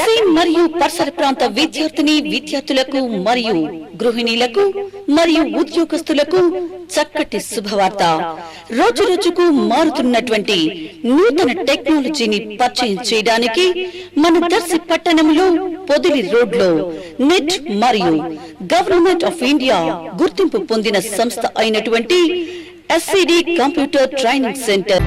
దర్శి మరియు పరిసర ప్రాంత విద్యార్థులకు మరియు గృహిణీలకు మరియు ఉద్యోగస్తులకు చక్కటి శుభవార్త. రోజు రోజుకు మారుతున్నటువంటి నూతన టెక్నాలజీని పరిచయం చేయడానికి మన దర్శి పట్టణంలో పొదిలి రోడ్లో నెట్ మరియు గవర్నమెంట్ ఆఫ్ ఇండియా గుర్తింపు పొందిన సంస్థ అయినటువంటి SCD computer training centre.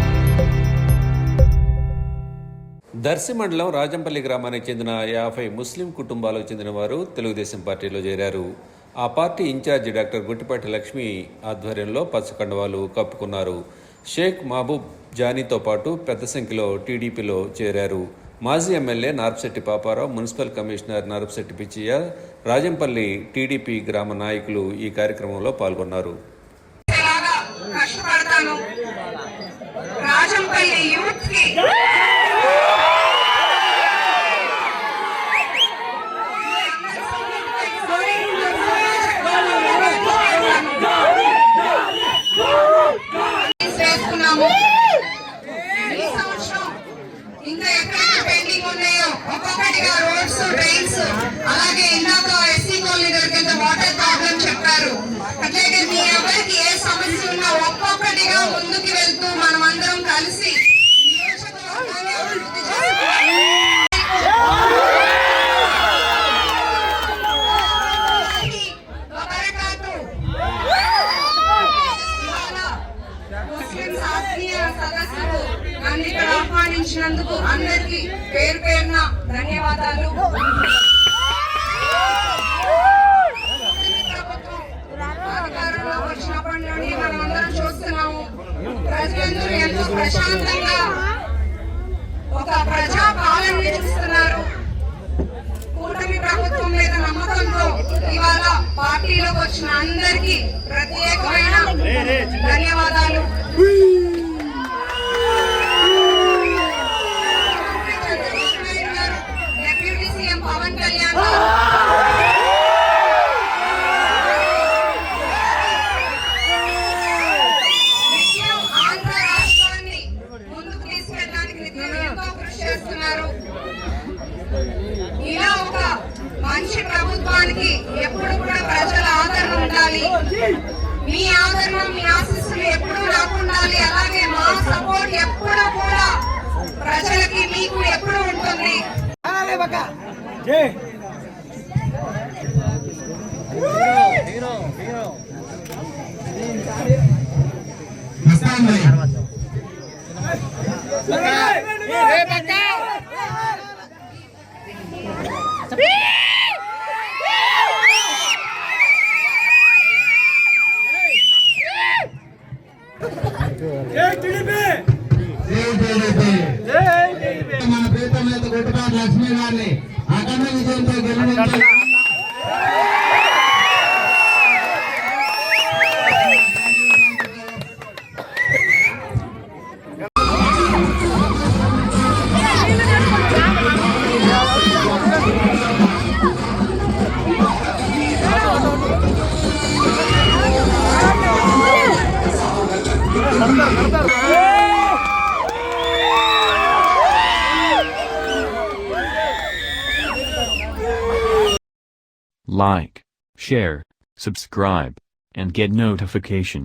Darsi మండలం రాజంపల్లి గ్రామానికి చెందిన 50 ముస్లిం కుటుంబాలకు చెందిన వారు తెలుగుదేశం పార్టీలో చేరారు. ఆ పార్టీ ఇన్ఛార్జి డాక్టర్ గుట్టిపాటి లక్ష్మి ఆధ్వర్యంలో పచ్చకండవాలు కప్పుకున్నారు. షేక్ మహబూబ్ జానీతో పాటు పెద్ద సంఖ్యలో టీడీపీలో చేరారు. మాజీ MLA Narpasetti Paparao, municipal commissioner Narpasetti Pichaiah, Rajampalli TDP గ్రామ నాయకులు ఈ కార్యక్రమంలో పాల్గొన్నారు. ఇంకా ఎక్కడైతే పెండింగ్ ఉన్నాయో ఒక్కొక్కటిగా రోడ్స్, డ్రైన్స్, అలాగే ఇందాక ఎస్సీ కాలనీ దగ్గర వాటర్ ప్రాబ్లం చెప్పారు. అట్లాగే మీ ఎవరికి ఏ సమస్య ఉన్నా ఒక్కొక్కటిగా ముందుకు వెళ్తూ మనం అందరం కలిసి ఆహ్వానించినందుకు అందరికి పేరు పేరున ధన్యవాదాలు. అధికారంలో వచ్చినప్పటి నుండి మనం అందరం చూస్తున్నాము, ప్రజలందరూ ఎంతో ప్రశాంతంగా ఒక ప్రజా పాలన చూస్తున్నారు. కూటమి ప్రభుత్వం మీద నమ్మకంతో ఇవాళ పార్టీలోకి వచ్చిన అందరికీ ప్రత్యేకమైన ధన్యవాదాలు. డిప్యూటీ సీఎం పవన్ కళ్యాణ్ ఆంధ్ర రాష్ట్రాన్ని ముందుకు తీసుకెళ్ళడానికి ఎంతో కృషి చేస్తున్నారు. ఇలా ఒక మంచి ప్రభుత్వానికి ఎప్పుడు కూడా ప్రజల ఆదరణ ఉండాలి. మీ ఆదరణ, మీ ఆశీస్సులు ఎప్పుడూ నాకు ఉండాలి. అలాగే మా సపోర్ట్ ఎప్పుడు కూడా ప్రజలకి, మీకు ఎప్పుడు ఉంటుంది. మన ప్రీతం నేత గుట్టిపాటి లక్ష్మి గారిని అఖండ విజయంతో గెలిపించారు. Like, share, subscribe, and get notification.